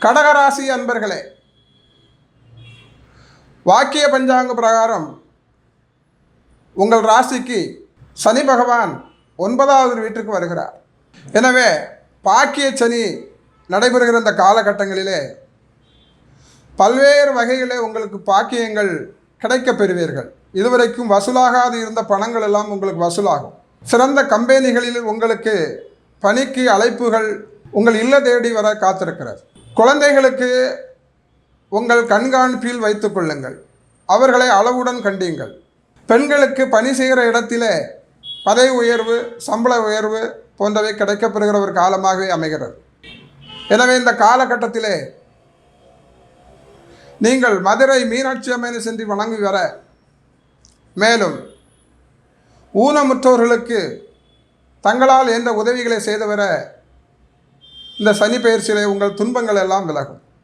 கடகராசி அன்பர்களே, வாக்கிய பஞ்சாங்க பிரகாரம் உங்கள் ராசிக்கு சனி பகவான் 9வது வீட்டுக்கு வருகிறார். எனவே பாக்கிய சனி நடைபெறுகிற இந்த காலகட்டங்களிலே பல்வேறு வகையிலே உங்களுக்கு பாக்கியங்கள் கிடைக்கப் பெறுவீர்கள். இதுவரைக்கும் வசூலாகாது இருந்த பணங்கள் எல்லாம் உங்களுக்கு வசூலாகும். சிறந்த கம்பெனிகளில் உங்களுக்கு பணிக்கு அழைப்புகள் உங்கள் இல்ல தேடி வர காத்திருக்கிறது. குழந்தைகளுக்கு உங்கள் கண்காணிப்பில் வைத்துக் கொள்ளுங்கள், அவர்களை அளவுடன் கண்டீங்கள். பெண்களுக்கு பணி செய்கிற இடத்திலே பதவி உயர்வு, சம்பள உயர்வு போன்றவை கிடைக்கப்பெறுகிற ஒரு காலமாகவே அமைகிறது. எனவே இந்த காலகட்டத்திலே நீங்கள் மதுரை மீனாட்சி அம்மனை சென்று வணங்கி வர, மேலும் ஊனமுற்றோர்களுக்கு தங்களால் எந்த உதவிகளை செய்து வர இந்த சனி பெயர்ச்சியிலே உங்கள் துன்பங்கள் எல்லாம் விலகும்.